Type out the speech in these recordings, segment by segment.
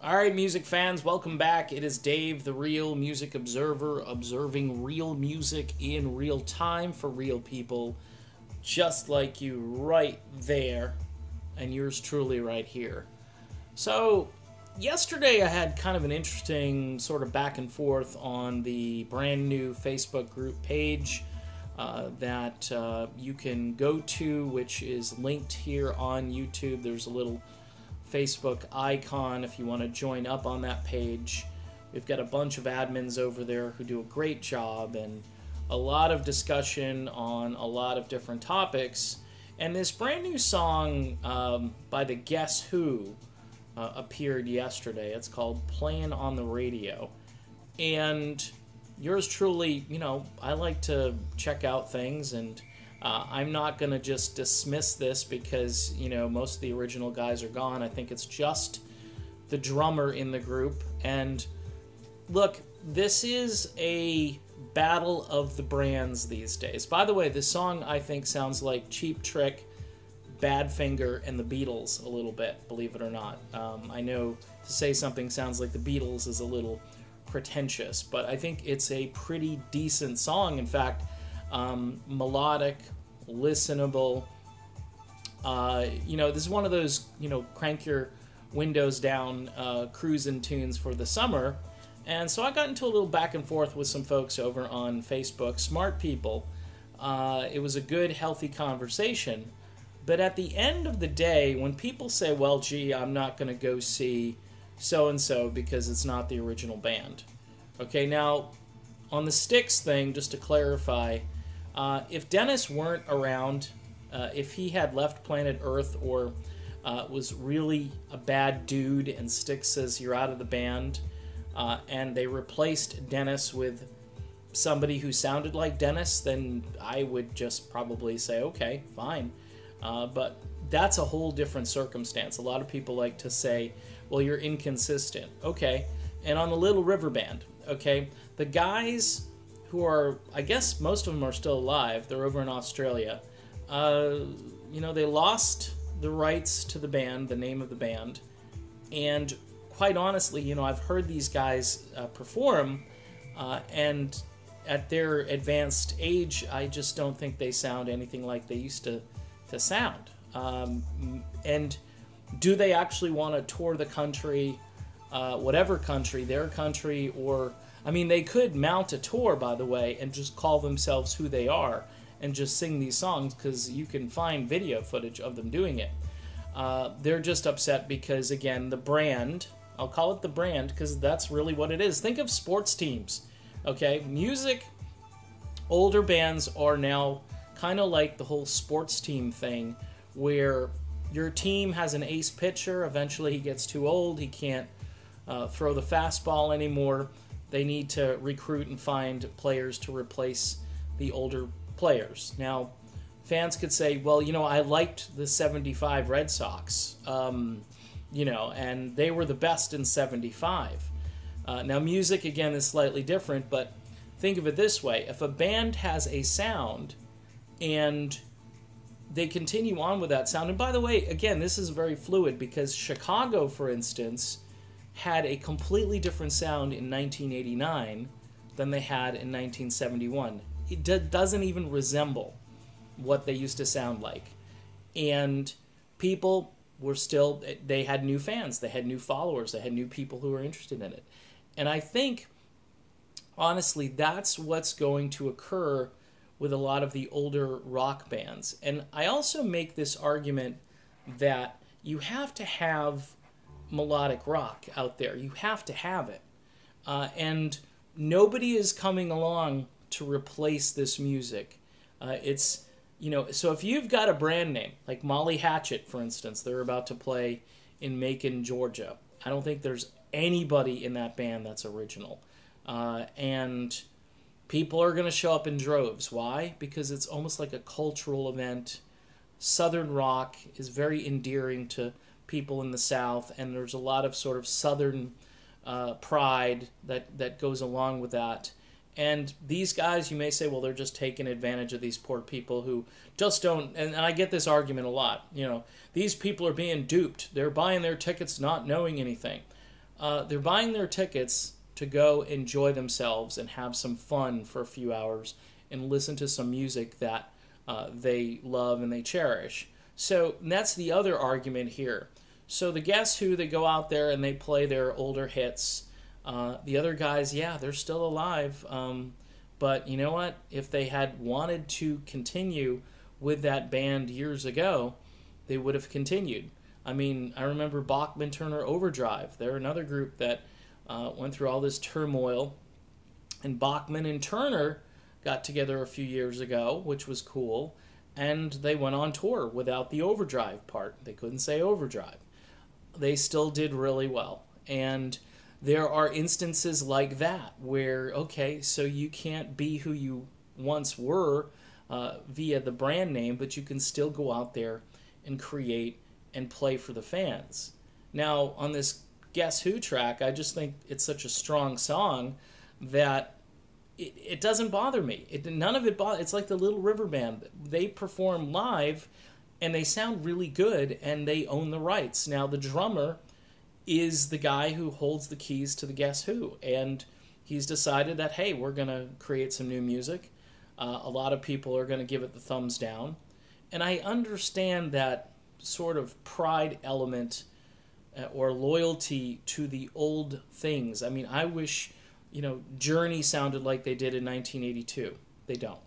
Alright, music fans, welcome back. It is Dave, the Real Music Observer, observing real music in real time for real people, just like you right there, and yours truly right here. So, yesterday I had kind of an interesting sort of back and forth on the brand new Facebook group page that you can go to, which is linked here on YouTube. There's a little Facebook icon if you want to join up on that page. We've got a bunch of admins over there who do a great job and a lot of discussion on a lot of different topics. And this brand new song by the Guess Who appeared yesterday. It's called Playing on the Radio. And yours truly, you know, I like to check out things, and I'm not going to just dismiss this because, you know, most of the original guys are gone. I think it's just the drummer in the group. And look, this is a battle of the brands these days. By the way, this song I think sounds like Cheap Trick, Badfinger, and the Beatles a little bit, believe it or not. I know to say something sounds like the Beatles is a little pretentious, but I think it's a pretty decent song. In fact, melodic, listenable. You know, this is one of those, you know, crank your windows down cruising tunes for the summer. And so I got into a little back and forth with some folks over on Facebook, smart people. It was a good, healthy conversation. But at the end of the day, when people say, well, gee, I'm not going to go see so-and-so because it's not the original band. Okay, now, on the Styx thing, just to clarify, if Dennis weren't around, if he had left planet Earth or was really a bad dude and Styx says you're out of the band, and they replaced Dennis with somebody who sounded like Dennis, then I would just probably say, okay, fine. But that's a whole different circumstance. A lot of people like to say, well, you're inconsistent. Okay, and on the Little River Band, okay, the guys who are, I guess most of them are still alive, they're over in Australia, you know, they lost the rights to the band, the name of the band, and quite honestly, you know, I've heard these guys perform, and at their advanced age, I just don't think they sound anything like they used to sound. And do they actually want to tour the country, whatever country, their country, or, I mean, they could mount a tour, by the way, and just call themselves who they are and just sing these songs, because you can find video footage of them doing it. They're just upset because, again, the brand, I'll call it the brand because that's really what it is. Think of sports teams, okay? Music, older bands are now kind of like the whole sports team thing, where your team has an ace pitcher. Eventually he gets too old. He can't throw the fastball anymore. They need to recruit and find players to replace the older players. Now, fans could say, well, you know, I liked the 75 Red Sox, you know, and they were the best in 75. Now, music, again, is slightly different, but think of it this way. If a band has a sound and they continue on with that sound, and by the way, again, this is very fluid, because Chicago, for instance, had a completely different sound in 1989 than they had in 1971. It doesn't even resemble what they used to sound like. And people were still, they had new fans, they had new followers, they had new people who were interested in it. And I think, honestly, that's what's going to occur with a lot of the older rock bands. And I also make this argument that you have to have melodic rock out there. You have to have it. And nobody is coming along to replace this music. It's, you know, so if you've got a brand name, like Molly Hatchet, for instance, they're about to play in Macon, Georgia. I don't think there's anybody in that band that's original. And people are going to show up in droves. Why? Because it's almost like a cultural event. Southern rock is very endearing to people in the South, and there's a lot of sort of Southern pride that goes along with that. And these guys, you may say, well, they're just taking advantage of these poor people who just don't, and I get this argument a lot, you know, these people are being duped. They're buying their tickets not knowing anything. they're buying their tickets to go enjoy themselves and have some fun for a few hours and listen to some music that they love and they cherish. So that's the other argument here. So the Guess Who, they go out there and they play their older hits. The other guys, yeah, they're still alive. But you know what? If they had wanted to continue with that band years ago, they would have continued. I mean, I remember Bachman Turner Overdrive. They're another group that went through all this turmoil. And Bachman and Turner got together a few years ago, which was cool. And they went on tour without the overdrive part. They couldn't say overdrive. They still did really well. And there are instances like that where, okay, so you can't be who you once were via the brand name, but you can still go out there and create and play for the fans. Now, on this Guess Who track, I just think it's such a strong song that it doesn't bother me. None of it bothers. It's like the Little River Band. They perform live, and they sound really good, and they own the rights. Now, the drummer is the guy who holds the keys to the Guess Who, and he's decided that, hey, we're going to create some new music. A lot of people are going to give it the thumbs down. And I understand that sort of pride element or loyalty to the old things. I mean, I wish, Journey sounded like they did in 1982. They don't.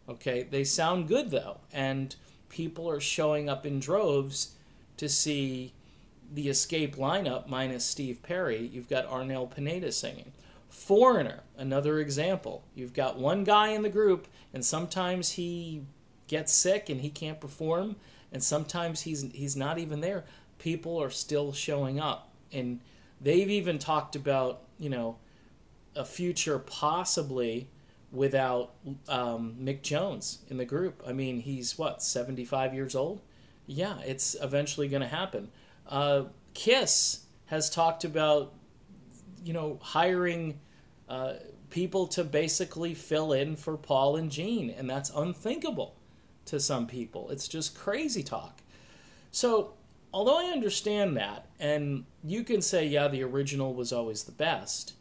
Okay? They sound good, though. And people are showing up in droves to see the Escape lineup minus Steve Perry. You've got Arnel Pineda singing. Foreigner, another example. You've got one guy in the group, and sometimes he gets sick and he can't perform, and sometimes he's not even there. People are still showing up, and they've even talked about a future possibly without Mick Jones in the group. I mean, he's 75 years old? Yeah, it's eventually going to happen. Kiss has talked about hiring people to basically fill in for Paul and Gene, and that's unthinkable to some people. It's just crazy talk. So, although I understand that, and you can say, yeah, the original was always the best,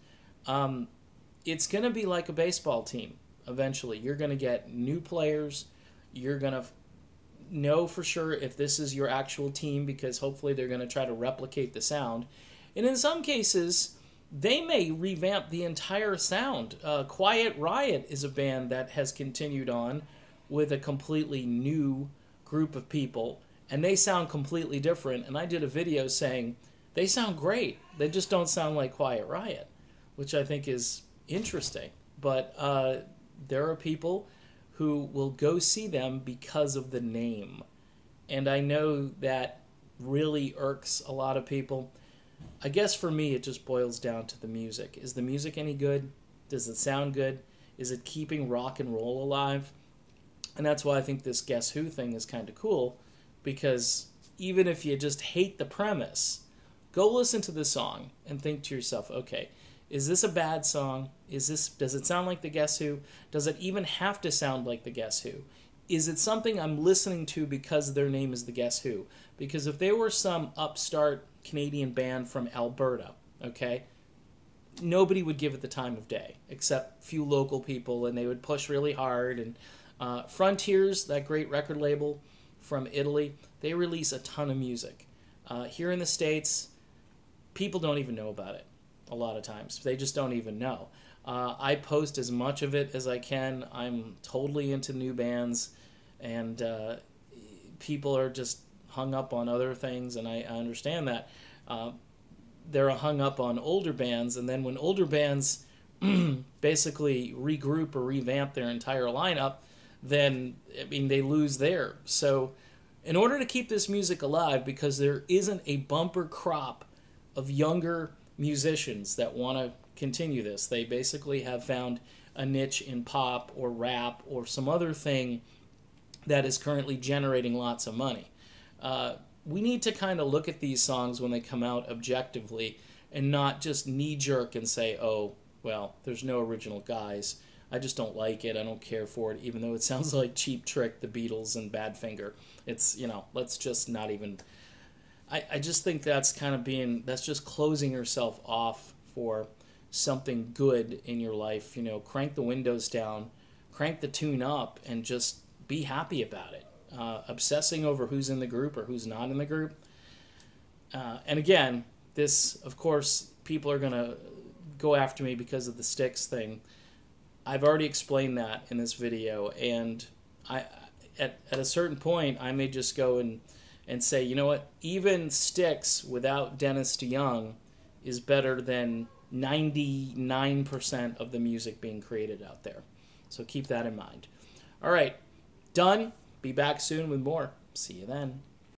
it's going to be like a baseball team eventually. You're going to get new players. You're going to know for sure if this is your actual team, because hopefully they're going to try to replicate the sound. And in some cases, they may revamp the entire sound. Quiet Riot is a band that has continued on with a completely new group of people, and they sound completely different. And I did a video saying they sound great. They just don't sound like Quiet Riot, which I think is interesting. But there are people who will go see them because of the name. And I know that really irks a lot of people. I guess for me, it just boils down to the music. Is the music any good? Does it sound good? Is it keeping rock and roll alive? And that's why I think this Guess Who thing is kind of cool, because even if you just hate the premise, go listen to the song and think to yourself, okay, is this a bad song? Does it sound like the Guess Who? Does it even have to sound like the Guess Who? Is it something I'm listening to because their name is the Guess Who? Because if they were some upstart Canadian band from Alberta, okay, nobody would give it the time of day except a few local people, and they would push really hard. And Frontiers, that great record label from Italy, they release a ton of music. Here in the States, people don't even know about it a lot of times. They just don't even know. I post as much of it as I can. I'm totally into new bands, and people are just hung up on other things, and I understand that. They're hung up on older bands, and then when older bands basically regroup or revamp their entire lineup, then, they lose there. So in order to keep this music alive, because there isn't a bumper crop of younger musicians that want to continue this, they basically have found a niche in pop or rap or some other thing that is currently generating lots of money. We need to kind of look at these songs when they come out objectively and not just knee-jerk and say, oh, well, there's no original guys. I just don't like it. I don't care for it, even though it sounds like Cheap Trick, the Beatles, and Badfinger. It's, let's just not even I just think that's kind of that's just closing yourself off for something good in your life. You know, crank the windows down, crank the tune up, and just be happy about it. Obsessing over who's in the group or who's not in the group. And again, this, of course, people are going to go after me because of the Styx thing. I've already explained that in this video, and at a certain point, I may just go and say, you know what, even Styx without Dennis DeYoung is better than 99% of the music being created out there. So keep that in mind. All right, done. Be back soon with more. See you then.